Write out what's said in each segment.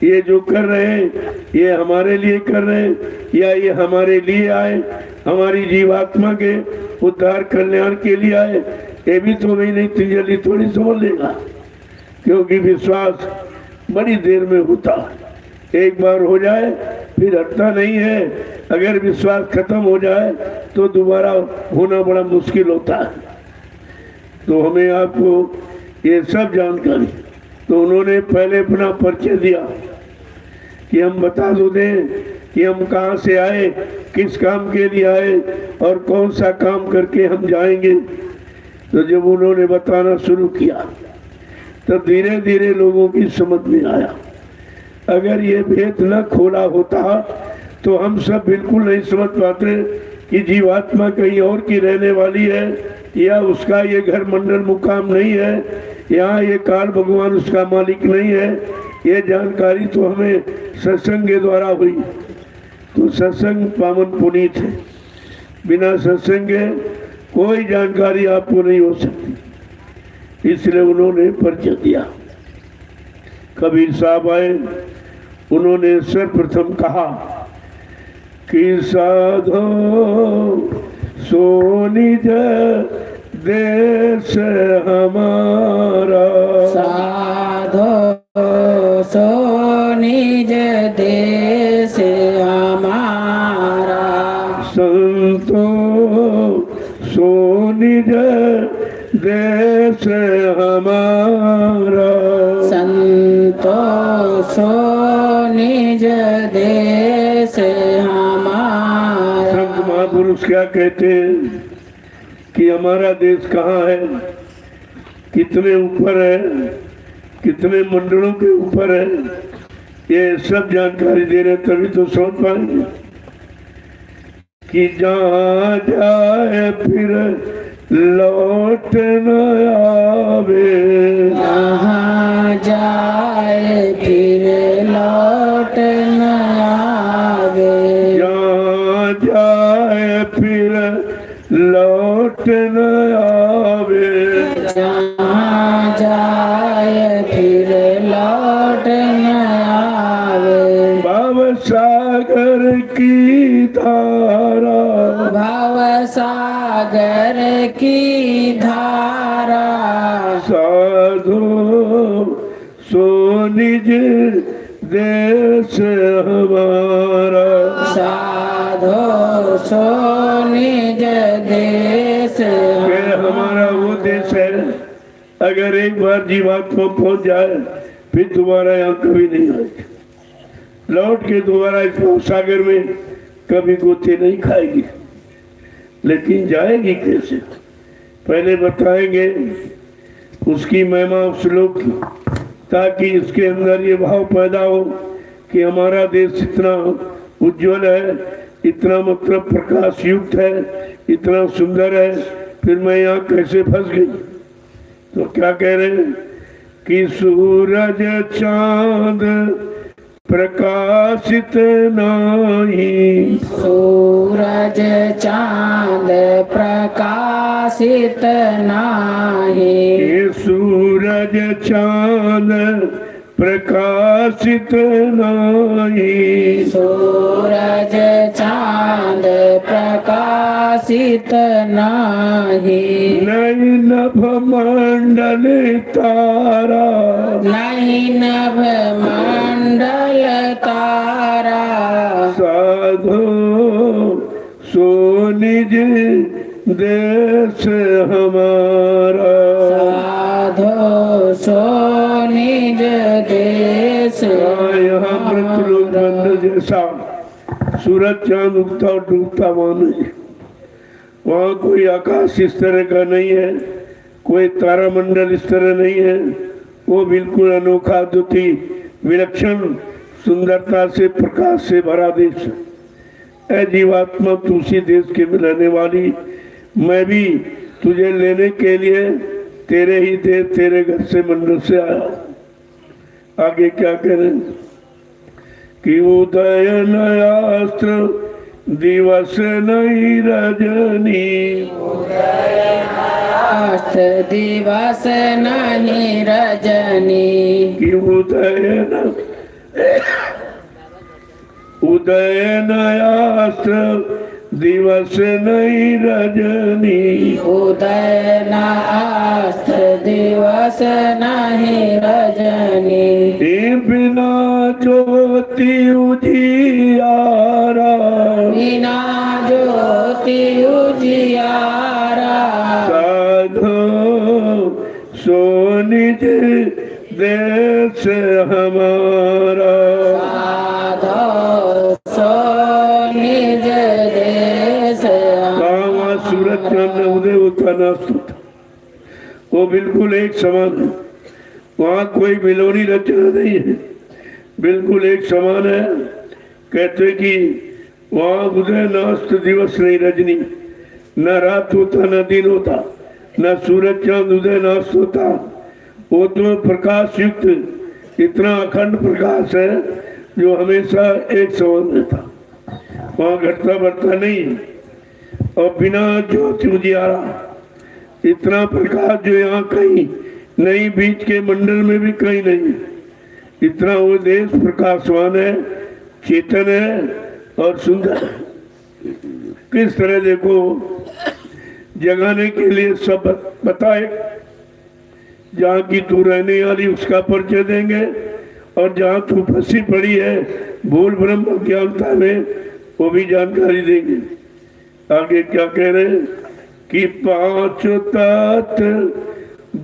ये जो कर रहे हैं ये हमारे लिए कर रहे हैं या ये हमारे लिए आए, हमारी जीवात्मा के उद्धार कल्याण के लिए आए, ये भी तो नहीं जल्दी थोड़ी समझ लेगा। क्योंकि विश्वास बड़ी देर में होता है, एक बार हो जाए फिर हटता नहीं है। अगर विश्वास खत्म हो जाए तो दोबारा होना बड़ा मुश्किल होता है। तो हमें आपको ये सब जानकारी, तो उन्होंने पहले अपना परिचय दिया कि हम बता दो दें कि हम कहाँ से आए, किस काम के लिए आए और कौन सा काम करके हम जाएंगे। तो जब उन्होंने बताना शुरू किया तब धीरे धीरे लोगों की समझ में आया। अगर ये भेद न खोला होता तो हम सब बिल्कुल नहीं समझ पाते कि जीवात्मा कहीं और की रहने वाली है या उसका ये घर मंडल मुकाम नहीं है, यहाँ ये काल भगवान उसका मालिक नहीं है। ये जानकारी तो हमें सत्संग के द्वारा हुई। तो सत्संग पावन पुनीत है, बिना सत्संग के कोई जानकारी आपको नहीं हो सकती। इसलिए उन्होंने परिचय दिया। कबीर साहब आए, उन्होंने सर्वप्रथम कहा कि साधो सो निज देश हमारा, साधो सो निज देश हमारा, संतो सो निज देश हमारा, संतो सो निज देश हमारा। संत महापुरुष क्या कहते हैं कि हमारा देश कहाँ है, कितने ऊपर है, कितने मंडलों के ऊपर है, ये सब जानकारी दे रहे, तभी तो समझ पाएंगे कि जहाँ जाए फिर लौट न आवे, जहाँ जाए फिर लौट न आवे, जहाँ जाए फिर लौट न आवे, जहाँ जाए फिर लौट न आवे। भव सागर की धारा, भव सागर की धारा, साधो सो निज देश हमारा, साधो सो निज देश हमारा वो देश है। अगर एक बार जीवात्मा पहुंच जाए फिर दोबारा यहाँ कभी नहीं आएगी, लौट के दोबारा इस सागर में कभी गोते नहीं खाएगी। लेकिन जाएगी कैसे, पहले बताएंगे उसकी महिमा श्लोक की, ताकि इसके अंदर ये भाव पैदा हो कि हमारा देश इतना उज्जवल है, इतना मतलब प्रकाश युक्त है, इतना सुंदर है, फिर मैं यहाँ कैसे फंस गई। तो क्या कह रहे हैं कि सूरज चांद प्रकाशित नाही, सूरज चांद प्रकाशित नाही, सूरज चांद प्रकाशित नाही, सूरज चांद प्रकाशित नाही, नहीं नभ मंडल तारा, नहीं नभ मंडल तारा, साधो सो निज देश हमारा, साधो सो निज देश यहाँ मृत्यु बंद जैसा सूरज चांद उगता और डूबता वहां नहीं, वहाँ कोई आकाश इस तरह का नहीं है, कोई तारामंडल इस तरह नहीं है। वो बिल्कुल अनोखा, अद्वितीय, विलक्षण सुंदरता से, प्रकाश से भरा देश है। जीवात्मा तू उसी देश के में रहने वाली, मैं भी तुझे लेने के लिए तेरे ही देश, तेरे घर से, मंडल से आया। आगे क्या कह रहे हैं कि उदय नयास्त्र दिवस नहीं रजनी, उदयास्त दिवस नहीं रजनी, कि उदय उदय नयास्त दिवस नहीं रजनी, उदय न अस्त दिवस नहीं रजनी, बिना ज्योति उजियारा, बिना ज्योति उजियारा, साधो सो निज देश हमारा, साधो सो निज देश वहाँ सूरज चांद उदय होता नास्त होता, वो बिल्कुल एक समान है। वहाँ कोई मिलोनी रचना नहीं है, बिल्कुल एक समान है। कहते कि वहाँ उदय नास्त दिवस नहीं रजनी, न रात होता न दिन होता, न सूरज चांद उदय नास्त होता। वो तो प्रकाश युक्त इतना अखंड प्रकाश है जो हमेशा एक समान रहता, वहाँ घटता बढ़ता नहीं। और बिना ज्योति उजियारा, इतना प्रकाश जो यहाँ कहीं नहीं, बीच के मंडल में भी कहीं नहीं, इतना वो देश प्रकाशवान है, चेतन है और सुंदर है। किस तरह देखो जगाने के लिए सब बताए, जहाँ की तू रहने वाली उसका परिचय देंगे, और जहाँ तू फंसी पड़ी है भूल ब्रह्म ज्ञानता में वो भी जानकारी देंगे। आगे क्या कह रहे हैं कि पांच तत्व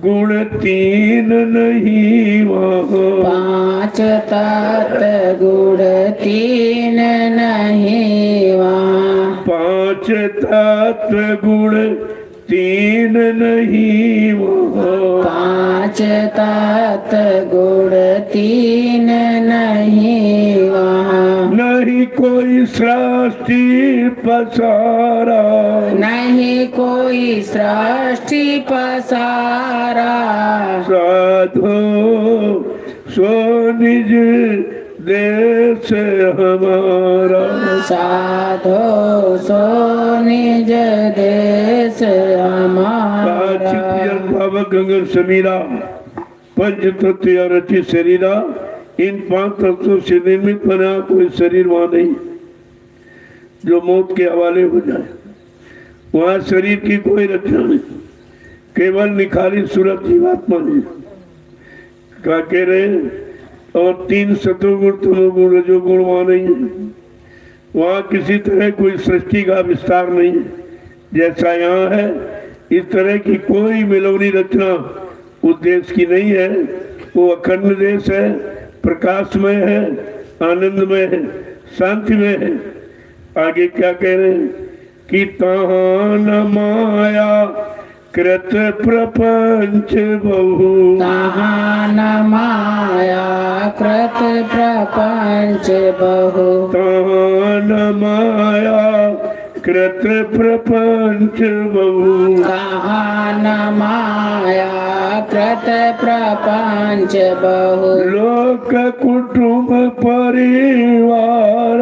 गुण तीन नहीं वहाँ, पांच तत्व गुण तीन नहीं वहाँ, पांच तत्व गुण तीन नहीं वहाँ, पांच तत्व गुण तीन नहीं वहाँ, नहीं कोई सृष्टि पसारा, नहीं कोई सृष्टि पसारा, साधो सो निज देश हमारा, साधो सो निज देश हमारा, भावक गंगर समीरा पंच तत्व रचि शरीरा, इन पांच तत्वों से निर्मित बना कोई शरीर वहां नहीं जो मौत के हवाले हो जाए। वहां शरीर की कोई रचना नहीं, केवल निखारी सूरत जीवात्मा है। क्या कह रहे हैं? और तीन सतोगुण तमोगुण रजोगुण वहां नहीं है, वहां किसी तरह कोई सृष्टि का विस्तार नहीं है। जैसा यहाँ है इस तरह की कोई मिलवनी रचना उस देश की नहीं है। वो अखंड देश है, प्रकाशमय है, आनंदमय है, शांतिमय है। आगे क्या कह रहे हैं कि तहाँ न माया कृत प्रपंच बहु, तहाँ न माया कृत प्रपंच बहु, तहाँ न माया कृत प्रपंच बहु, तहाँ न माया कृत प्रपंच बहु, लोक कुटुंब परिवार,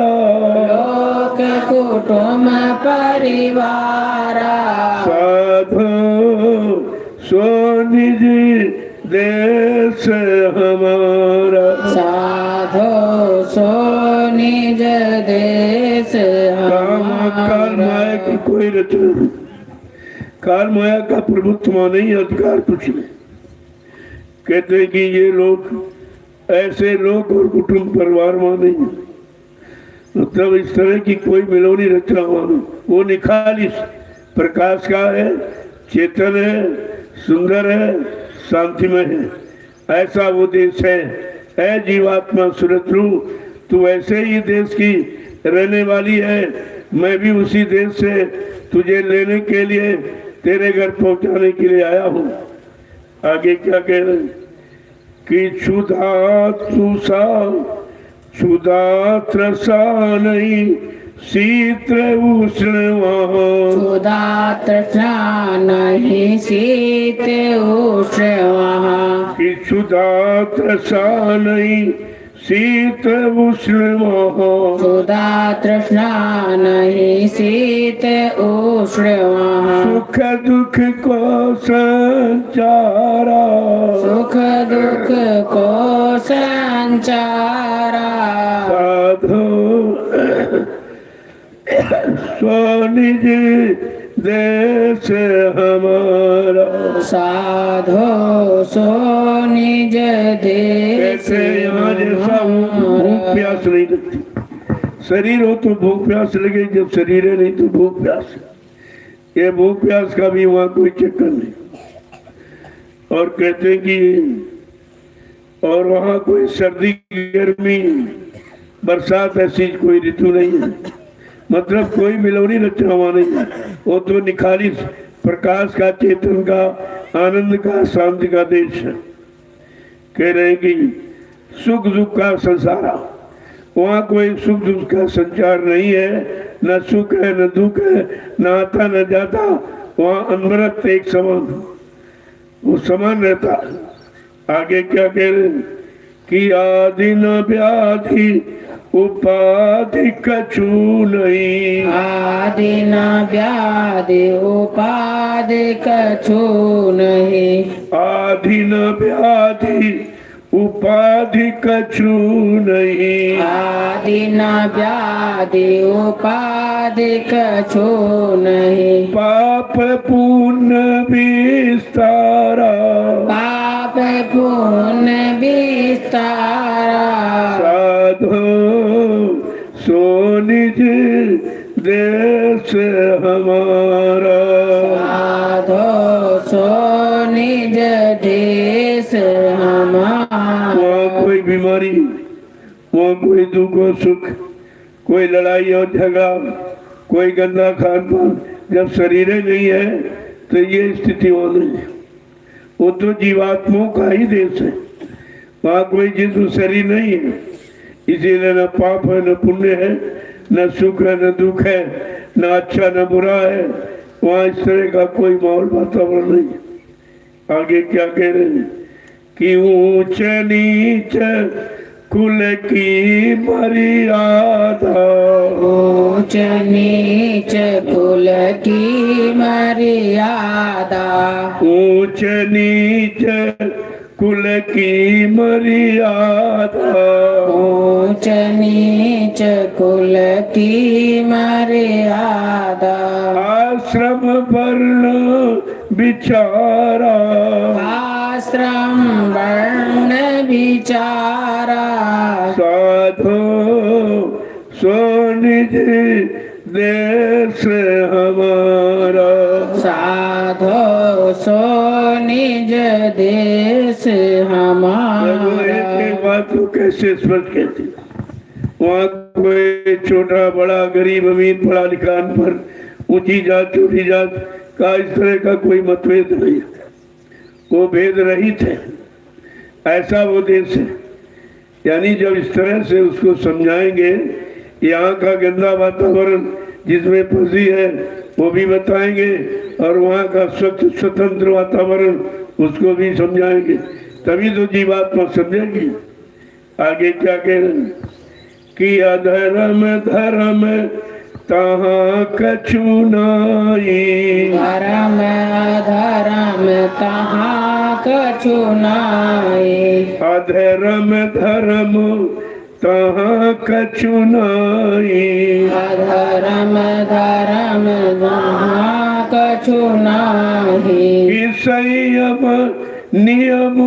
लोक कुटुंब परिवार, साधो सो निज देश हमारा, साधो सो निज देश काल माया की कोई रचना नहीं, काल माया का प्रभुत्व नहीं, अधिकार कुछ नहीं। कहते हैं कि ये लोग ऐसे लोग और कुटुंब परिवार वहां नहीं है, मतलब इस तरह की कोई मिलोनी रचना वहां नहीं। वो निखालिस प्रकाश का है, चेतन है, सुंदर है, शांतिमय है। ऐसा वो देश है। ऐ जीवात्मा सुरतरु, तू ऐसे ही देश की रहने वाली है, मैं भी उसी देश से तुझे लेने के लिए तेरे घर पहुंचाने के लिए आया हूँ। आगे क्या कह रहे हैं कि क्षुधा तुषा क्षुधा त्रसा नहीं, शीत उष्ण वहाँ, क्षुधा तृष्णा नहीं, शीत उष्ण वहाँ, कि क्षुधा त्रसा नहीं, शीत उष्ण मोह सुधा तृष्णा नहीं शीत उष्ण वहाँ सुख दुख को संचारा सुख दुख को संचारा साधो स्वनिज देश हमारा साधो सो निज देश कैसे यहाँ जैसा भूख प्यास नहीं लगती। शरीर हो तो भूख प्यास लगे, जब शरीर है नहीं तो भूख प्यास। ये भूख प्यास का भी वहाँ कोई चक्कर नहीं। और कहते हैं कि और वहाँ कोई सर्दी गर्मी बरसात ऐसी कोई ऋतु नहीं है, मतलब कोई मिलोनी रचना वहाँ नहीं है। वो तो निखालिस प्रकाश का, चेतन का, आनंद का, शांति का देश है। कह रहे हैं कि सुख दुख का संसार, वहाँ कोई सुख दुख का संचार नहीं है, न सुख है न दुख है, न आता न जाता। वहाँ अनवरत एक समान, वो समान रहता। आगे क्या कह रहे कि आदि न व्याधि उपाधि कछु नहीं आदि न व्याधि उपाधि कछु नहीं आदि न व्याधि उपाधि कछु नहीं आदि न व्याधि उपाधि कछु नहीं पाप पुण्य विस्तारा पाप पुण्य विस्तारा साधो सो निज देश हमारा साधो सो निज देश हमारा वहाँ कोई बीमारी, वहाँ कोई दुख और सुख, कोई लड़ाई और झगड़ा, कोई गंदा खान पान। जब शरीर नहीं है तो ये स्थिति हो नहीं है। वो तो जीवात्माओं का ही देश है, वहाँ कोई जिसम शरीर नहीं है। इसीलिए न पाप है न पुण्य है, न सुख है न दुख है, न अच्छा न बुरा है। वहाँ इस तरह का कोई माहौल वातावरण नहीं है। आगे क्या कह रहे हैं कि ऊंच नीच कुल की मर्यादा ऊंच नीच कुल की मर्यादा ऊंच नीच कुल की मर्यादा ऊंच नीच कुल की मर्यादा आश्रम वर्ण विचारा आश्रम वर्ण विचारा साधो सो निज देश हमारा साधो सो निज देश हमारा एक बात तो कैसे स्पष्ट कहती। वहाँ कोई छोटा बड़ा गरीब अमीर पढ़ा लिखा अनपढ़ ऊंची जात छोटी जात का इस तरह का कोई मतभेद नहीं है। वो भेद रहित है, ऐसा वो देश है। यानी जब इस तरह से उसको समझाएंगे, यहाँ का गंदा वातावरण जिसमें फंसी है वो भी बताएंगे, और वहाँ का स्वच्छ स्वतंत्र वातावरण उसको भी समझाएंगे, तभी तो जीवात्मा समझेगी। आगे क्या कह रहे हैं कि अधर्म धर्म तहाँ कछु नाई धर्म अधर्म तहाँ कछु नाई अधर्म धर्म तहाँ कछु नाई अधर्म धर्म तहाँ कछु नाई कि संयम नियम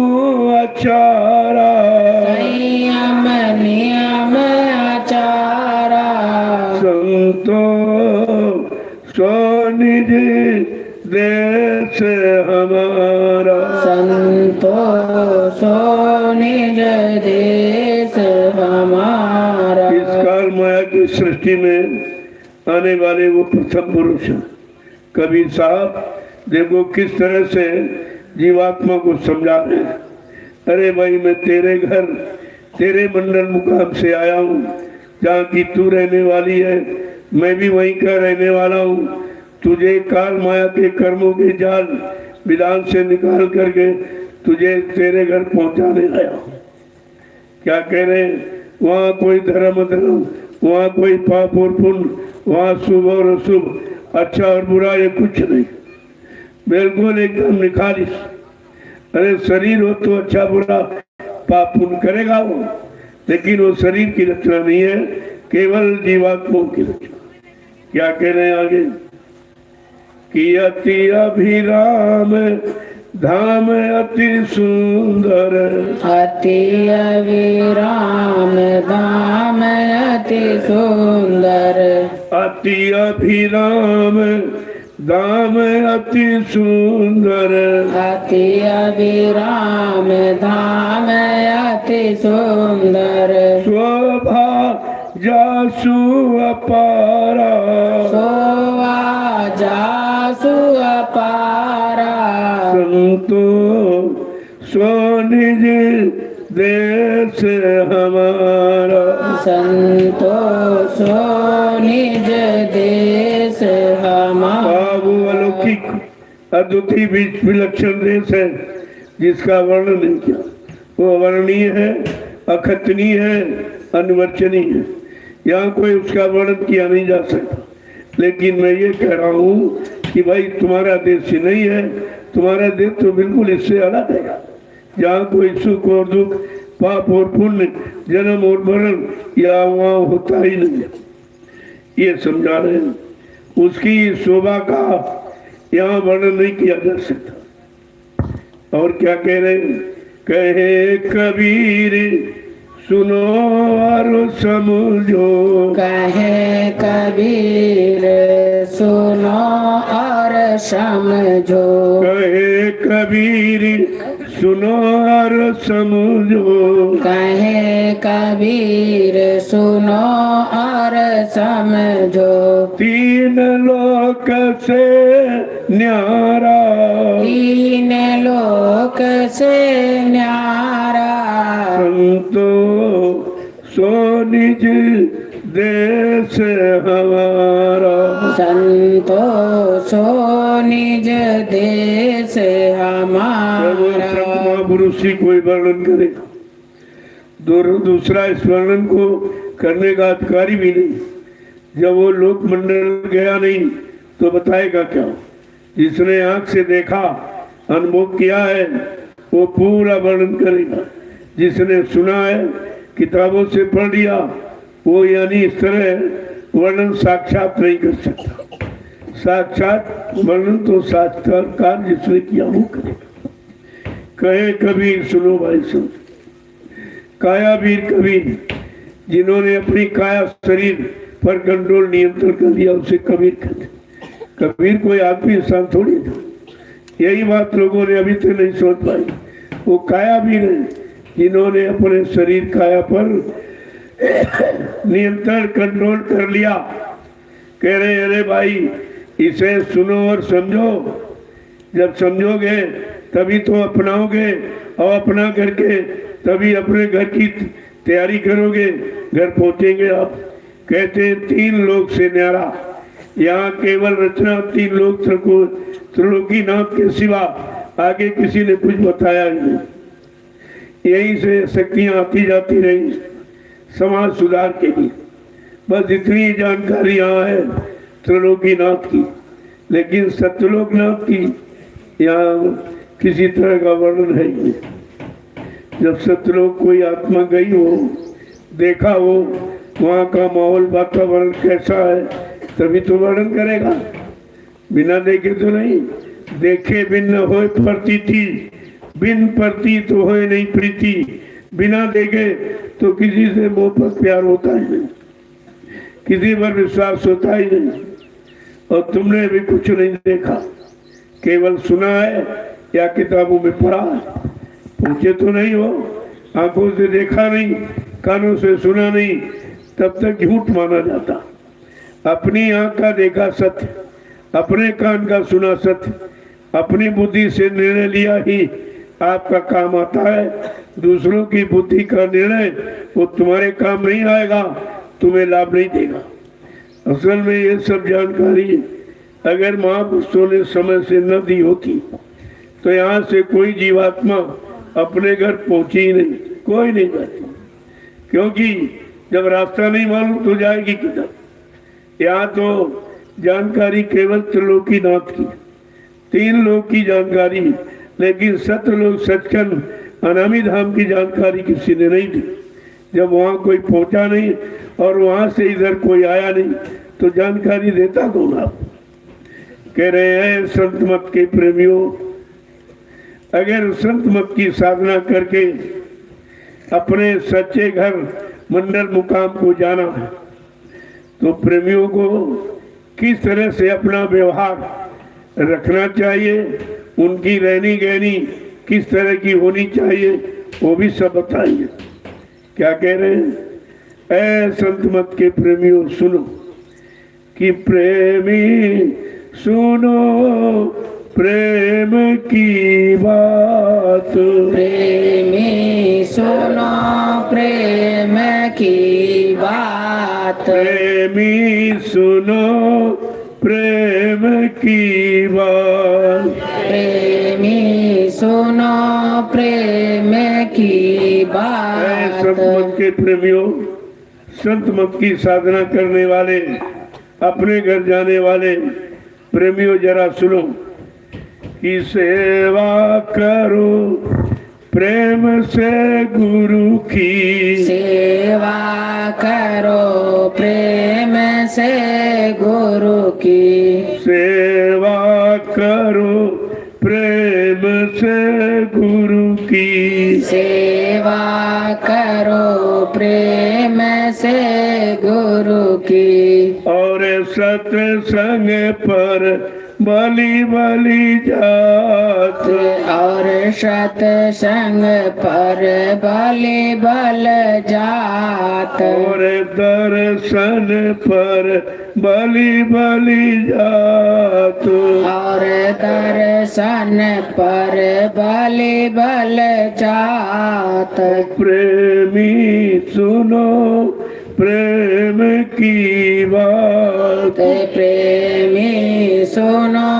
आचारा संयम नियम आचारा संतो सो निज देश हमारा संतो सो निज देश हमारा इस काल माया की सृष्टि में आने वाले वो प्रथम पुरुष हैं कबीर साहब। देखो किस तरह से जीवात्मा को समझा रहे हैं। अरे भाई मैं तेरे घर तेरे मंडल मुकाम से आया हूँ, जहाँ की तू रहने वाली है, मैं भी वहीं का रहने वाला हूँ। तुझे काल माया के कर्मों के जाल विधान से निकाल करके तुझे तेरे घर पहुँचाने आया हूँ। क्या कह रहे हैं? वहाँ कोई धर्म अधर्म, वहाँ कोई पाप और पुण्य, वहाँ शुभ और अशुभ, अच्छा और बुरा, ये कुछ नहीं, बिल्कुल एकदम निखालिस। अरे शरीर हो तो अच्छा बुरा पाप पुण्य करेगा वो, लेकिन वो शरीर की रचना नहीं है, केवल जीवात्माओं की रचना। क्या कह रहे हैं आगे? कि अति अभिराम धाम अति सुंदर, अति अविराम धाम अति सुंदर, अति अभिराम धाम अति सुंदर, अति अविराम धाम अति सुंदर, शोभा जासु अपारा, शोभा जासु अपारा, संतो स्वनिज देश हमारा, संतोषो निज देश हमारा। वो अलौकिक अद्वितीय विलक्षण देश है जिसका वर्णन नहीं किया। वो अवर्णनीय है, अखतनीय है, अनिवर्चनीय है। यहाँ कोई उसका वर्णन किया नहीं जा सकता। लेकिन मैं ये कह रहा हूँ कि भाई तुम्हारा देश ही नहीं है, तुम्हारा देश तो बिल्कुल इससे अलग है, जहाँ कोई सुख और दुख, पाप और पुण्य, जन्म और मरण या वहाँ होता ही नहीं है। ये समझा रहे हैं। उसकी शोभा का यहाँ वर्णन नहीं किया जा सकता। और क्या कह रहे हैं? कहे कबीर सुनो और समझो, कहे कबीर सुनो और समझो, कहे कबीर सुनो और समझो, कहे कबीर सुनो और समझो, तीन लोक से न्यारा, तीन लोक से न्यारा, संतो सो निज देश हमारा, संतोषो निज देश हमारा। महापुरुष ही कोई वर्णन करे, दूसरा इस वर्णन को करने का अधिकारी भी नहीं। जब वो लोक मंडल गया नहीं तो बताएगा क्या? जिसने आंख से देखा, अनुभव किया है, वो पूरा वर्णन करेगा। जिसने सुना है, किताबों से पढ़ लिया, वो यानी इस तरह वर्णन साक्षात नहीं कर सकता। साक्षात वर्णन तो साक्षात्कार जिसने किया वो करेगा। कहे कबीर सुनो भाई सुन, काया वीर कबीर, जिन्होंने अपनी काया शरीर पर कंट्रोल नियंत्रण कर लिया, उसे कबीर कहते। कबीर कोई आदमी इंसान थोड़ी था। यही बात लोगों ने अभी तक नहीं सोच पाई। वो काया वीर है जिन्होंने अपने शरीर काया पर नियंत्रण कंट्रोल कर लिया। कह रहे अरे भाई इसे सुनो और समझो, जब समझोगे तभी तो अपनाओगे, और अपना करके तभी अपने घर की तैयारी करोगे, घर पहुंचेंगे आप। कहते हैं तीन लोक से न्यारा, यहाँ केवल रचना तीन लोक त्रिलोकीनाथ के सिवा आगे किसी ने कुछ बताया नहीं। यहीं से शक्तियां आती जाती रही समाज सुधार के लिए। बस इतनी जानकारी यहाँ है त्रिलोकीनाथ की, लेकिन सत्यलोकनाथ की यहाँ किसी तरह का वर्णन है ही नहीं। जब सत्यलोक कोई आत्मा गई हो, देखा हो वहाँ का माहौल वातावरण कैसा है, तभी तो वर्णन करेगा। बिना देखे तो नहीं। देखे बिन न होए प्रतीति, बिन प्रतीत होए नहीं प्रीति। बिना देखे तो किसी से मोहब्बत प्यार होता ही नहीं, किसी पर विश्वास होता ही नहीं। और तुमने भी कुछ नहीं देखा, केवल सुना है या किताबों में पढ़ा है। पूछे तो नहीं हो, आंखों से देखा नहीं, कानों से सुना नहीं, तब तक झूठ माना जाता। अपनी आंख का देखा सत्य, अपने कान का सुना सत्य, अपनी बुद्धि से निर्णय लिया ही आपका काम आता है। दूसरों की बुद्धि का निर्णय वो तुम्हारे काम नहीं आएगा, तुम्हें लाभ नहीं देगा। असल में ये सब जानकारी अगर महापुरुषों ने समय से न दी होती तो यहाँ से कोई जीवात्मा अपने घर पहुंची ही नहीं, कोई नहीं जाती। क्योंकि जब रास्ता नहीं मालूम तो जाएगी किधर। यहाँ तो जानकारी केवल त्रिलोकीनाथ की, 3 लोक की जानकारी, लेकिन सतलोक सचखंड अनामी धाम की जानकारी किसी ने नहीं दी। जब वहाँ कोई पहुंचा नहीं और वहां से इधर कोई आया नहीं तो जानकारी देता कौन? आप कह रहे हैं संत मत के प्रेमियों, अगर संत मत की साधना करके अपने सच्चे घर मंडल मुकाम को जाना है तो प्रेमियों को किस तरह से अपना व्यवहार रखना चाहिए, उनकी रहनी गहनी किस तरह की होनी चाहिए, वो भी सब बताइए। क्या कह रहे हैं? ऐ संत मत के प्रेमियों सुनो कि प्रेमी सुनो प्रेम की बात, प्रेमी सुनो प्रेम की बात, प्रेमी सुनो प्रेम की बात, प्रेमी सुनो प्रेम की बात। संत मत के प्रेमियों, संत मत की साधना करने वाले, अपने घर जाने वाले प्रेमियों जरा सुनो कि सेवा करो प्रेम से गुरु की, सेवा करो प्रेम से गुरु की, सेवा करो प्रेम से गुरु की, सेवा करो प्रेम से गुरु की। और सत्संग पर बलि बलि जात, और सत्संग पर बलि बल जात, और दर्शन पर बलि बलि जात, और दर्शन पर बलि बल जात। प्रेमी सुनो प्रेम की बात, प्रेमी सुनो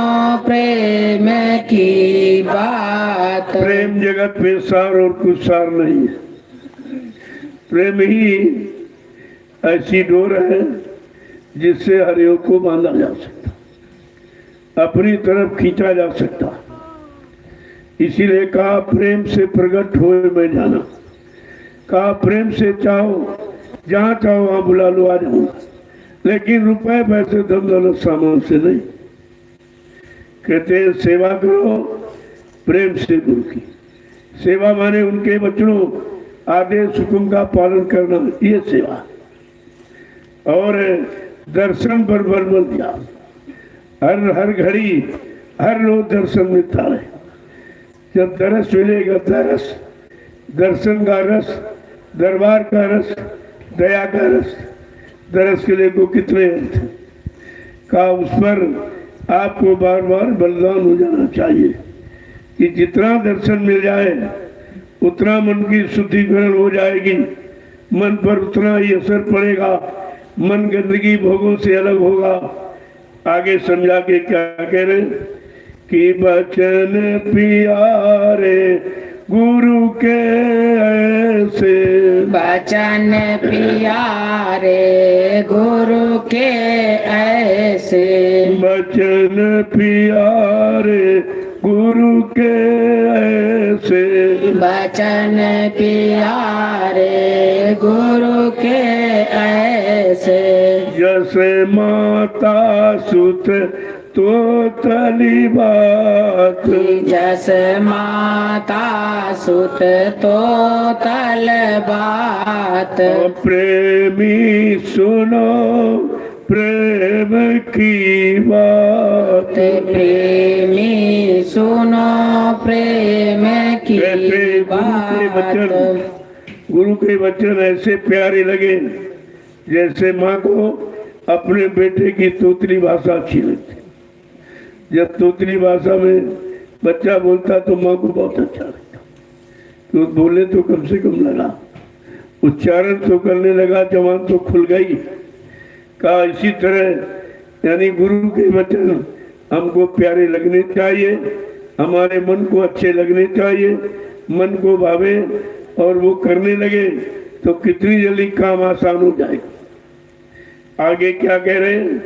प्रेम की बात। प्रेम जगत में सार और कुछ सार नहीं है। प्रेम ही ऐसी डोर है जिससे हर एक को बांधा जा सकता, अपनी तरफ खींचा जा सकता। इसीलिए कहा प्रेम से प्रकट होए मैं जाना, कहा प्रेम से चाहो जहाँ चाहो वहां बुला लो आ जाऊंगा, लेकिन रुपए पैसे धन दौलत सामान से नहीं। कहते हैं सेवा करो प्रेम से गुरु की। सेवा माने उनके वचनों आदेश हुक्म का पालन करना, ये सेवा। और दर्शन पर बल बल दिया, हर घड़ी हर रोज दर्शन मिलता रहे। जब दरस मिलेगा दरस, दर्शन का रस, दरबार का रस, दया का रस, दरस के लिए को कितने अर्थ का, उस पर आपको बार बार बलिदान हो जाना चाहिए कि जितना दर्शन मिल जाए उतना मन की शुद्धिकरण हो जाएगी, मन पर उतना ही असर पड़ेगा, मन गंदगी भोगों से अलग होगा। आगे समझा के क्या कह रहे कि बचन प्यारे गुरु के ऐसे, बचन प्यारे गुरु के ऐसे, बचन प्यारे गुरु के ऐसे, बचन प्यारे गुरु के ऐसे। जैसे माता सुत तो तली बात, जस माता सुत तो तल बात। प्रेमी सुनो प्रेम की बात, प्रेमी सुनो प्रेम की बात। गुरु के वचन ऐसे प्यारे लगे जैसे माँ को अपने बेटे की तोतली भाषा अच्छी लगती। जब तोतली भाषा में बच्चा बोलता तो माँ को बहुत अच्छा लगता, तो बोले तो कम से कम लगा, उच्चारण तो करने लगा, जवान तो खुल गई। कहा इसी तरह यानी गुरु के वचन हमको प्यारे लगने चाहिए, हमारे मन को अच्छे लगने चाहिए, मन को भावे और वो करने लगे तो कितनी जल्दी काम आसान हो जाएगा। आगे क्या कह रहे हैं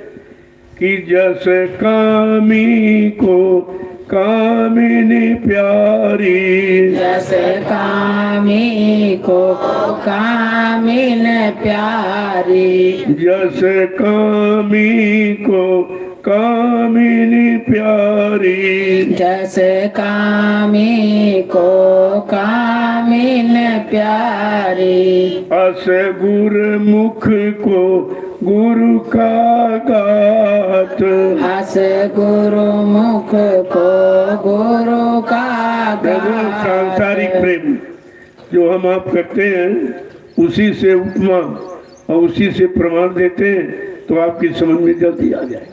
कि जस कामी को कामिनी प्यारी, जस कामी को कामिन प्यारी, जस कामी को कामिनी प्यारी, जस कामी को कामिन प्यारी, अस गुरुमुख को गुरु का गात, अस गुरुमुख को गुरु का सांसारिक प्रेम जो हम आप करते हैं उसी से उपमा और उसी से प्रमाण देते हैं, तो आपकी समझ में जल्दी आ जाए।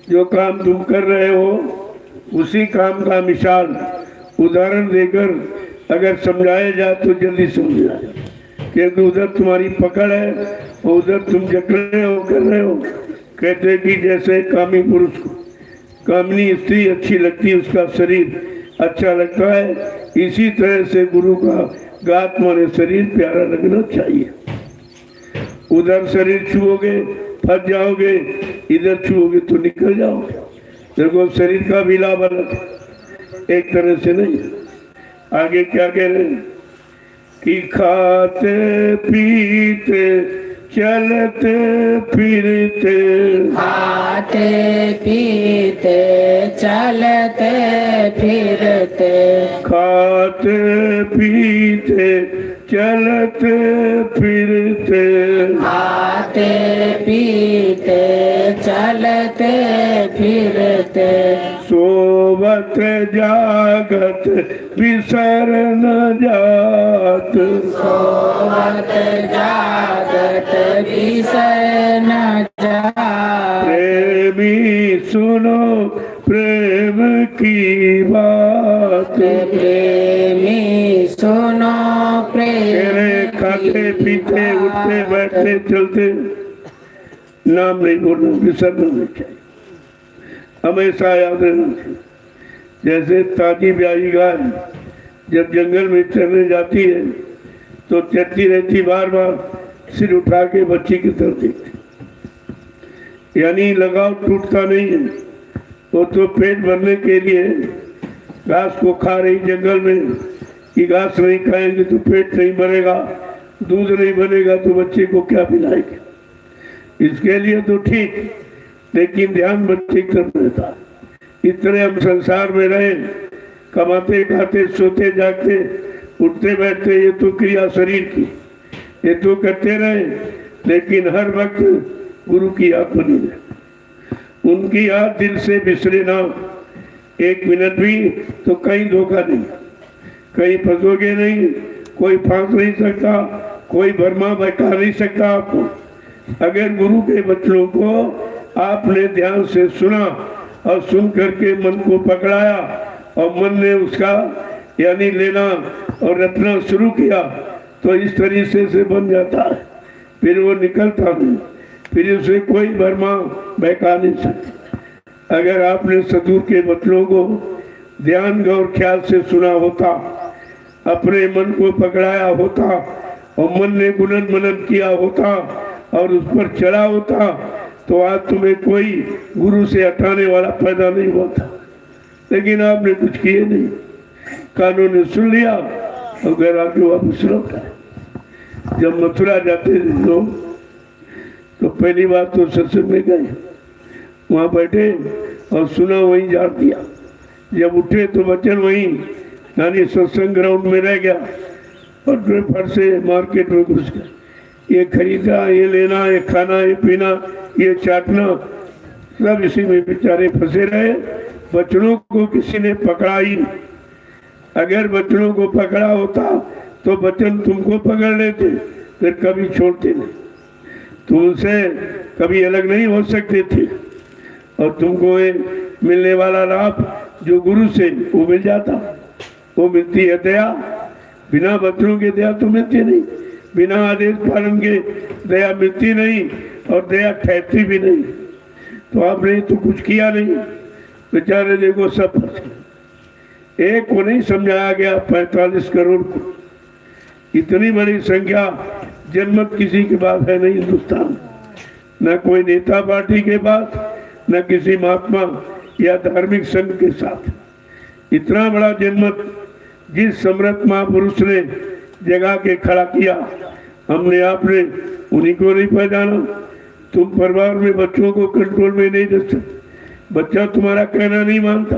जो काम तुम कर रहे हो उसी काम का मिसाल उदाहरण देकर अगर समझाया जाए तो जल्दी समझ जाए, क्योंकि उधर तुम्हारी पकड़ है और उधर तुम जक रहे हो कर रहे हो। कहते हैं कि जैसे कामी पुरुष को कामिनी स्त्री अच्छी लगती है, उसका शरीर अच्छा लगता है, इसी तरह से गुरु का गात माने शरीर प्यारा लगना चाहिए। उधर शरीर छुओगे फंस जाओगे, इधर छुओगे तो निकल जाओगे। देखो शरीर का भी लाभ अलग, एक तरह से नहीं। आगे क्या कह रहे हैं कि खाते पीते चलते फिरते, खाते पीते चलते फिरते, खाते पीते चलते फिरते, खाते पीते चलते फिरते, सोवत जागत बिसर न जात, सोवत जागत बिसर न जात, प्रेमी सुनो प्रेम की बात, प्रेमी सुनो प्रेम खाते पीते उठते बैठते चलते नाम नहीं बोलना, बिसरना नहीं चाहिए, हमेशा याद रहना चाहिए। जैसे ताजी ब्याही गाय जब जंगल में चरने जाती है तो चरती रहती, बार बार सिर उठा के बच्ची की तरफ देखती, यानी लगाव टूटता नहीं है। वो तो पेट भरने के लिए घास को खा रही जंगल में, कि घास नहीं खाएंगे तो पेट नहीं भरेगा, दूध नहीं बनेगा तो बच्चे को क्या पिलाएंगे, इसके लिए तो ठीक, लेकिन ध्यान बच्चे की तरफ रहता है। इस तरह हम संसार में रहे, कमाते खाते सोते जागते उठते बैठते, ये तो क्रिया शरीर की, ये तो करते रहे, लेकिन हर वक्त गुरु की याद बनी रहे, उनकी याद दिल से बिसरे ना एक मिनट भी, तो कहीं धोखा नहीं, कहीं फंसोगे नहीं, कोई फांस नहीं सकता, कोई भरमा बहका नहीं सकता आपको। अगर गुरु के वचनों को आपने ध्यान से सुना और सुन करके मन को पकड़ाया और मन ने उसका यानी लेना और रटना शुरू किया, तो इस तरीके से बन जाता है, फिर वो निकलता नहीं, फिर उसे कोई भरमा बहका नहीं सकता। अगर आपने सदगुरु के वचनों को ध्यान गौर ख्याल से सुना होता, अपने मन को पकड़ाया होता और मन ने गुणन मनन किया होता और उस पर चला होता, तो आज तुम्हें कोई गुरु से हटाने वाला पैदा नहीं होता। लेकिन आपने कुछ किए नहीं, कानून ने सुन लिया और घर आके वापस लौट आए। जब मथुरा जाते थे लोग तो पहली बार तो सत्संग में गए, वहाँ बैठे और सुना, वहीं झाड़ दिया। जब उठे तो वचन वहीं यानी सत्संग ग्राउंड में रह गया और फट से मार्केट में घुस गया। ये खरीदा, ये लेना, ये खाना, ये पीना, ये चाटना, सब इसी में बेचारे फंसे रहे। बच्चों को किसी ने पकड़ा ही नहीं। अगर बच्चों को पकड़ा होता तो बच्चन तुमको पकड़ लेते, फिर कभी छोड़ते नहीं, तुम उनसे कभी अलग नहीं हो सकते थे और तुमको मिलने वाला लाभ जो गुरु से वो मिल जाता। वो मिलती है दया, बिना बच्चों के दया तो मिलती नहीं, बिना आदेश पालन के दया मिलती नहीं और दया ठहरती भी नहीं। तो आपने तो कुछ किया नहीं, बेचारे देखो सब एक को नहीं समझाया गया 45 करोड़ को, इतनी बड़ी संख्या जनमत किसी के पास है नहीं हिंदुस्तान में, न कोई नेता पार्टी के पास, न किसी महात्मा या धार्मिक संघ के साथ। इतना बड़ा जनमत जिस समर्थ महापुरुष ने जगा के खड़ा किया, हमने आपने उन्हीं को नहीं पहचाना। तुम परिवार में बच्चों को कंट्रोल में नहीं रख सकते, बच्चा तुम्हारा कहना नहीं मानता।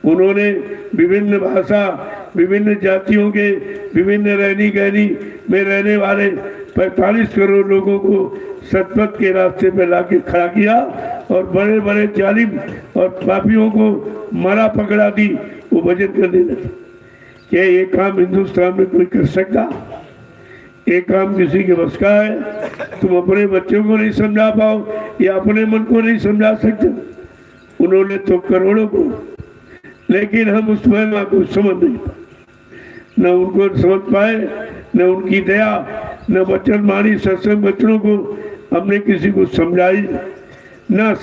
उन्होंने विभिन्न भाषा, विभिन्न जातियों के, विभिन्न रहनी गहनी में रहने वाले 45 करोड़ लोगों को सतपथ के रास्ते पर लाके खड़ा किया और बड़े बड़े जालिम और पापियों को मारा पकड़ा दी, वो भजन करने लगे। क्या ये काम हिंदुस्तान में कोई कर सकता? ये काम किसी के बस का है? तुम अपने बच्चों को नहीं समझा पाओ या अपने मन को नहीं समझा सकते? उन्होंने तो करोड़ों को, लेकिन हम उस महिमा को समझ नहीं पाए, न उनको समझ पाए, न उनकी दया, न वचन मानी सत्संग वचनों को हमने किसी को समझाई, न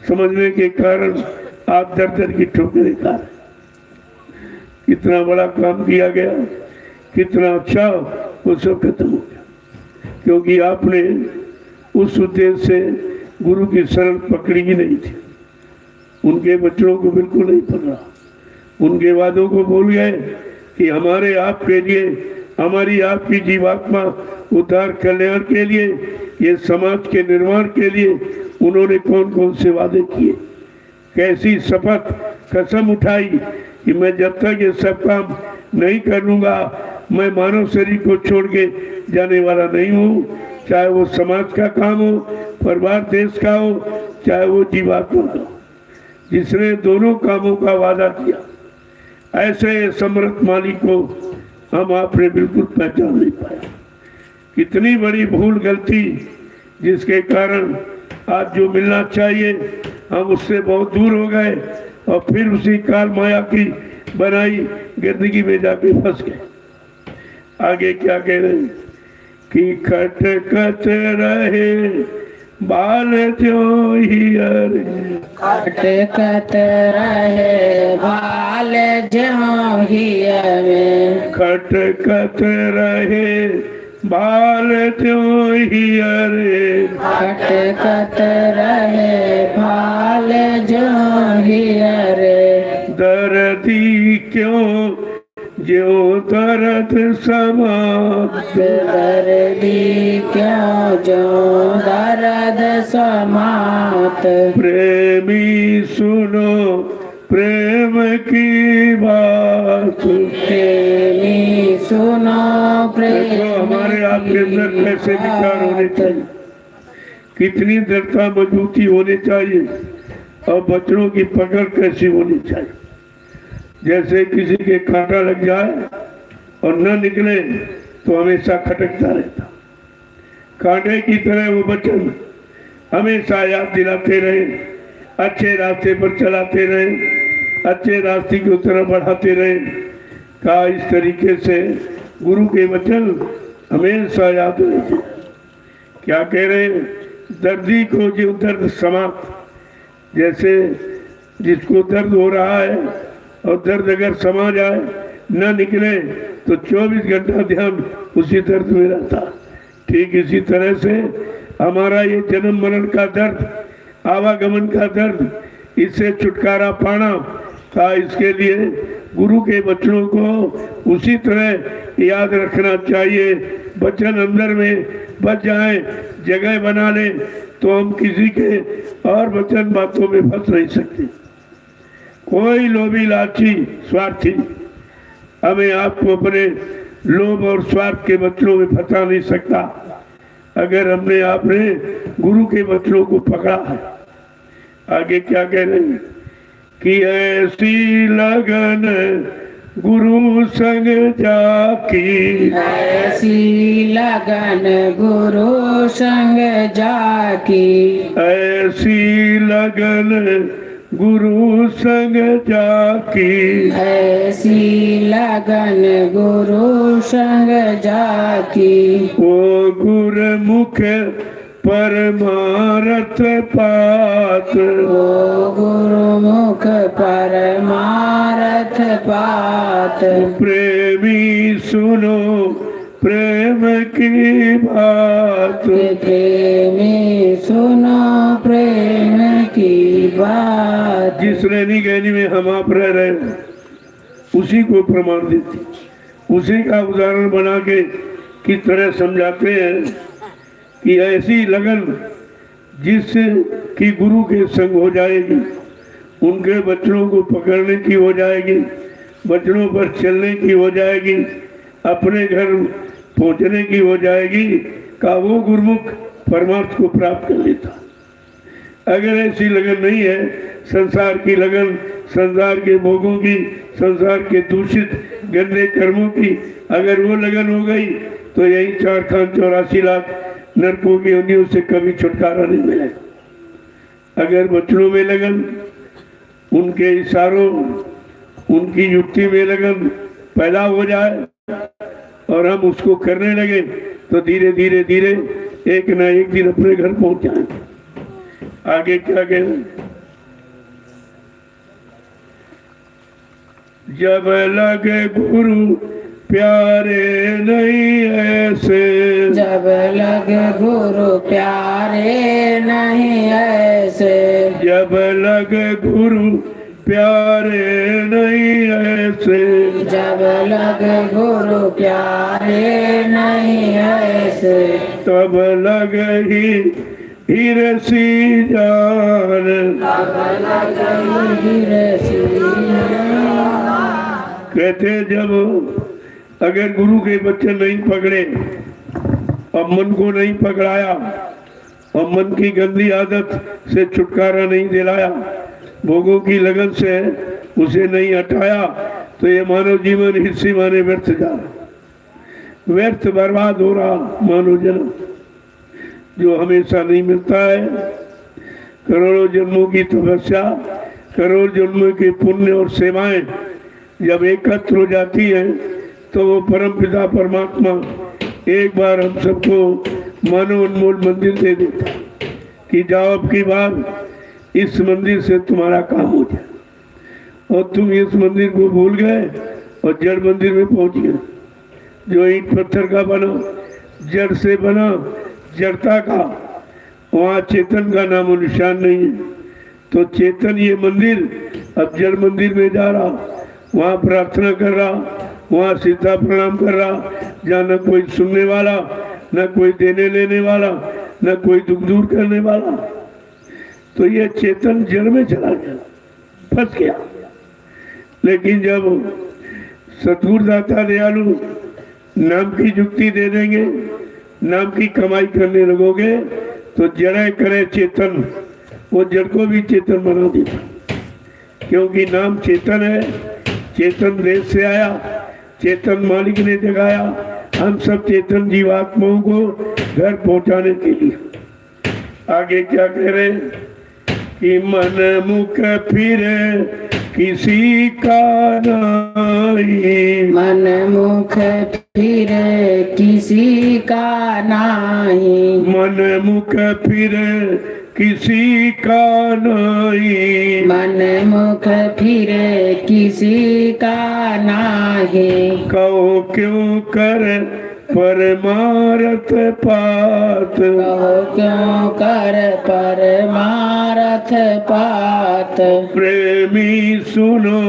समझने के कारण आप दर दर की ठोकरें खा रहे। कितना बड़ा काम किया गया, कितना अच्छा, वो सब खत्म हो गया, क्योंकि आपने उस उद्देश्य से गुरु की शरण पकड़ी ही नहीं थी। उनके बच्चों को बिल्कुल नहीं पकड़ा, उनके वादों को भूल गए कि हमारे आपके लिए, हमारी आपकी जीवात्मा उद्धार कल्याण के लिए, ये समाज के निर्माण के लिए उन्होंने कौन कौन से वादे किए, कैसी शपथ कसम उठाई कि मैं जब तक ये सब काम नहीं कर लूंगा, मैं मानव शरीर को छोड़ के जाने वाला नहीं हूँ। चाहे वो समाज का काम हो, परिवार देश का हो, चाहे वो जीवात्मा का हो। जिसने दोनों कामों का वादा किया, ऐसे समर्थ मालिक को हम आपने बिल्कुल पहचान नहीं पाया। कितनी बड़ी भूल गलती, जिसके कारण आज जो मिलना चाहिए हम उससे बहुत दूर हो गए और फिर उसी काल माया की बनाई गंदगी में जाके फंस गए। आगे क्या कह रहे हैं कि खटखट रहे बाल जो हियर, खटखट रहे बाल जो हियर, खटखट रहे बाल जो हियर, खटखट रहे बाल जो हियर, दर्दी क्यों जो दर्द समाप्त, दर्दी क्यों जो दर्द समाप्त, प्रेमी सुनो प्रेम की बात, प्रेमी सुनो प्रेम। देखो हमारे आपके अंदर कैसे विचार होने चाहिए, कितनी दृढ़ता मजबूती होनी चाहिए और बच्चों की पकड़ कैसी होनी चाहिए। जैसे किसी के कांटा लग जाए और न निकले तो हमेशा खटकता रहता, कांटे की तरह वो बच्चन हमेशा याद दिलाते रहे, अच्छे रास्ते पर चलाते रहे, अच्छे रास्ते की तरफ बढ़ाते रहे। कहा इस तरीके से गुरु के वचन हमेशा याद रहे। क्या कह रहे? दर्दी को जो दर्द समाप्त, जैसे जिसको दर्द हो रहा है और दर्द अगर समा जाए न निकले तो 24 घंटा ध्यान उसी दर्द में रहता। ठीक इसी तरह से हमारा ये जन्म मरण का दर्द, आवागमन का दर्द, इससे छुटकारा पाना था। इसके लिए गुरु के वचनों को उसी तरह याद रखना चाहिए। वचन अंदर में बच जाए, जगह बना ले तो हम किसी के और वचन बातों में फंस नहीं सकते। कोई लोभी लालची स्वार्थी हमें आपको अपने लोभ और स्वार्थ के वचनों में फंसा नहीं सकता, अगर हमने आपने गुरु के वचनों को पकड़ा है। आगे क्या कह रहे हैं कि ऐसी लगन गुरु संग जाकी, ऐसी लगन गुरु संग जाकी, ऐसी लगन गुरु संग जाकी, ऐसी लगन गुरु संग जाकी, वो गुरमुख परमारथ पात। ओ गुरुमुख परमारथ पात। प्रेमी सुनो प्रेम की बात। प्रेमी सुनो प्रेम की बात। जिस रहनी गहनी में हम आप रह रहे हैं, उसी को प्रमाण देते, उसी का उदाहरण बना के की तरह समझाते हैं कि ऐसी लगन जिस की गुरु के संग हो जाएगी, उनके बच्चों को पकड़ने की हो जाएगी, बच्चों पर चलने की हो जाएगी, अपने घर पहुंचने की हो जाएगी, का वो गुरुमुख परमार्थ को प्राप्त कर लेता। अगर ऐसी लगन नहीं है, संसार की लगन, संसार के भोगों की, संसार के दूषित गंदे कर्मों की, अगर वो लगन हो गई तो यही 484 लाख नरकों की योनियों से कभी छुटकारा नहीं मिले। अगर बच्चों में लगन, उनके इशारों, उनकी युक्ति में लगन पैदा हो जाए और हम उसको करने लगे, तो धीरे धीरे धीरे एक न एक दिन अपने घर पहुंच जाएंगे। आगे क्या कहना? जब लगे गुरु प्यारे नहीं ऐसे। जब लगे गुरु प्यारे नहीं ऐसे। जब लगे गुरु प्यारे नहीं ऐसे। जब लगे गुरु प्यारे नहीं ऐसे। तब लगे हीरे सी जान। तब लगे हीरे सी जान। कहते जब अगर गुरु के बच्चे नहीं पकड़े और मन को नहीं पकड़ाया और मन की गंदी आदत से छुटकारा नहीं दिलाया, भोगों की लगन से उसे नहीं हटाया, तो ये मानव जीवन हिस्से माने व्यर्थ जा रहा, व्यर्थ बर्बाद हो रहा मानव जन्म, जो हमेशा नहीं मिलता है। करोड़ों जन्मों की तपस्या, करोड़ जन्मों के पुण्य और सेवाएं जब एकत्र हो जाती हैं, तो वो परम पिता परमात्मा एक बार हम सबको मानव अनमोल मंदिर दे देता कि जाओ अब की बार इस मंदिर से तुम्हारा काम हो जाए, और तुम इस मंदिर को भूल गए और जड़ मंदिर में पहुंच गए, जो ईंट पत्थर का बना, जड़ से बना, जड़ता का, वहाँ चेतन का नामो निशान नहीं है। तो चेतन ये मंदिर अब जड़ मंदिर में जा रहा, वहाँ प्रार्थना कर रहा, वहाँ सीधा प्रणाम कर रहा, जहाँ न कोई सुनने वाला, न कोई देने लेने वाला, न कोई दुख दूर करने वाला। तो ये चेतन जड़ में चला गया, फंस गया। लेकिन जब सतगुरु दाता दयालु नाम की युक्ति दे देंगे, नाम की कमाई करने लगोगे, तो जड़े करे चेतन, वो जड़ को भी चेतन बना देता, क्योंकि नाम चेतन है। चेतन देश से आया, चेतन मालिक ने जगाया, हम सब चेतन जीवात्माओं को घर पहुंचाने के लिए। आगे क्या कह रहे हैं कि मन मुख फिरे किसी का नहीं। मन मुख फिरे किसी का नहीं। मन मुख फिरे किसी का नहीं। मन मुख फिरे किसी का नहीं। कहो क्यों कर परमारथ पात। कहो क्यों कर परमारथ पात। प्रेमी सुनो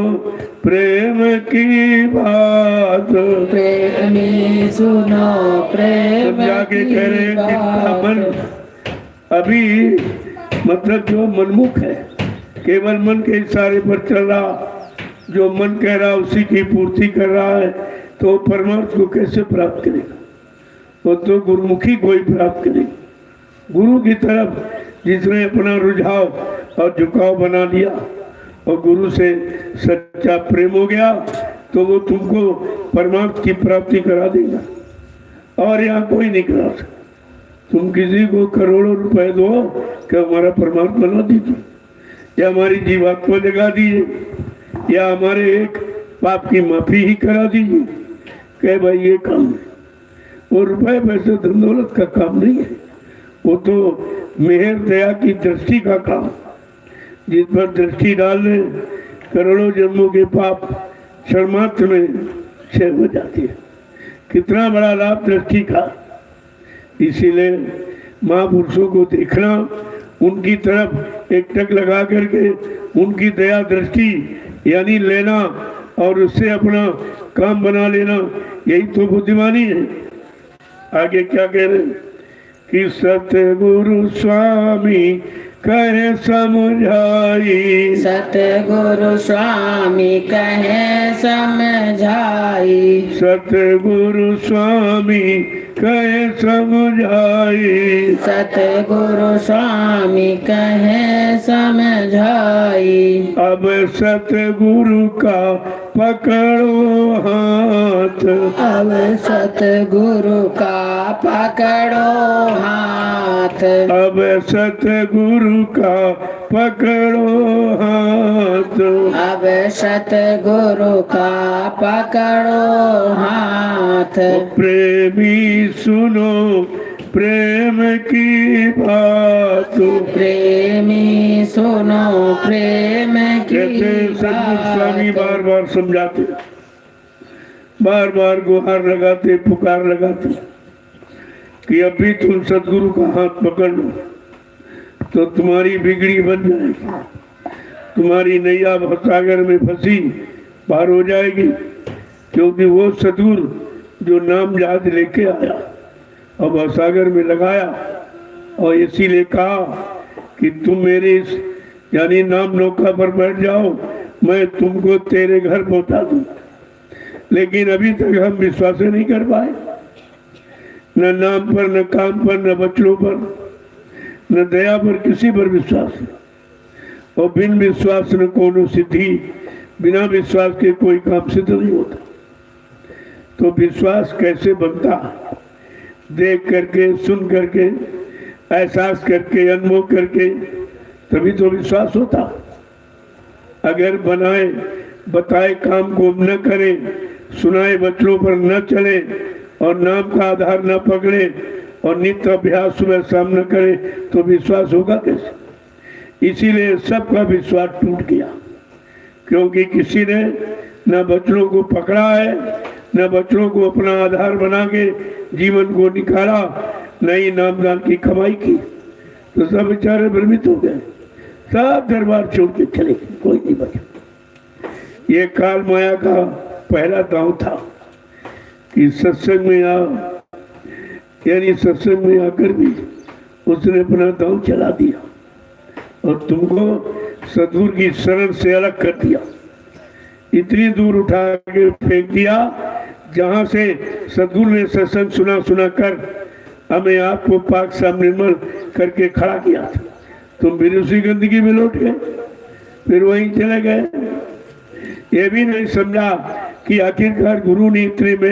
प्रेम की बात। प्रेमी सुनो प्रेम जाके की कह रहे हैं जिनका मन बात। अभी मतलब जो मनमुख है, केवल मन के इशारे पर चल रहा, जो मन कह रहा उसी की पूर्ति कर रहा है, तो परमार्थ को कैसे प्राप्त करेगा? वो तो गुरुमुखी को ही प्राप्त करेगा। गुरु की तरफ जिसने अपना रुझाव और झुकाव बना लिया और गुरु से सच्चा प्रेम हो गया, तो वो तुमको परमार्थ की प्राप्ति करा देगा, और यहाँ कोई नहीं करा सकता। तुम किसी को करोड़ों रुपए दो कि हमारा परमार्थ बना दीजिए, या हमारी जीवात्मा जगा दीजिए, या हमारे एक पाप की माफी ही करा दीजिए, कहे भाई ये काम है। वो रुपए पैसे धन दौलत का काम नहीं है, वो तो मेहर दया की दृष्टि का काम, जिस पर दृष्टि डालने करोड़ों जन्मों के पाप क्षणमात्र में क्षय हो जाती है। कितना बड़ा लाभ दृष्टि का। इसीलिए महापुरुषों को देखना, उनकी तरफ एकटक लगा करके उनकी दया दृष्टि यानी लेना और उससे अपना काम बना लेना, यही तो बुद्धिमानी है। आगे क्या कह रहे हैं कि सतगुरु स्वामी कहे समझाई, सतगुरु स्वामी कहे समझाई, सतगुरु स्वामी कहे समझाई, सतगुरु स्वामी कहे समझाई। अब सतगुरु का पकड़ो हाथ, अब सतगुरु का पकड़ो हाथ, अब सतगुरु का पकड़ो हाथ, अब सतगुरु का पकड़ो हाथ। प्रेमी सुनो प्रेम की बात, प्रेमी सुनो प्रेम की कहते सदगुरु स्वामी बार बार समझाते, बार बार गुहार लगाते, पुकार लगाते कि अभी तुम सदगुरु का हाथ पकड़ लो तो तुम्हारी बिगड़ी बन जाएगी, तुम्हारी नैया भवसागर में फंसी पार हो जाएगी। क्योंकि वो सदगुरु जो नाम जहाज लेके आया और भवसागर में लगाया, और इसीलिए कहा कि तुम मेरे इस यानी नाम नौका पर बैठ जाओ, मैं तुमको तेरे घर पहुंचा दूं। लेकिन अभी तक हम विश्वास नहीं कर पाए, न नाम पर, न काम पर, न बच्चों पर, न दया पर, किसी पर विश्वास नहीं। और बिन विश्वास न कोनो सिद्धि, बिना विश्वास के कोई काम सिद्ध नहीं होता। तो विश्वास कैसे बनता? देख करके, सुन करके, एहसास करके, अनुभव करके, तभी तो विश्वास होता। अगर बनाए बताए काम को न करे, सुनाए वचनों पर न चले और नाम का आधार न पकड़े और नित्य अभ्यास सुबह शाम न करे तो विश्वास होगा कैसे? इसीलिए सबका विश्वास टूट गया, क्योंकि किसी ने न वचनों को पकड़ा है, न वचनों को अपना आधार बना के जीवन को निकाला, न ही नामदान की कमाई की। तो सब बेचारे भ्रमित हो गए, सब दरबार छोड़ के चले गए, कोई नहीं बचा। ये काल माया का पहला दांव था कि सत्संग में आ, यानी सत्संग में आकर भी उसने अपना दांव चला दिया और तुमको सदगुरु की शरण से अलग कर दिया, इतनी दूर उठा के फेंक दिया जहां से सदगुरु ने सत्संग सुना सुना कर हमें आपको पाक साम निर्मल करके खड़ा किया था। तुम फिर उसी गंदगी में लौट गए, फिर वहीं चले गए। ये भी नहीं समझा कि आखिरकार गुरु ने इतने मेहनत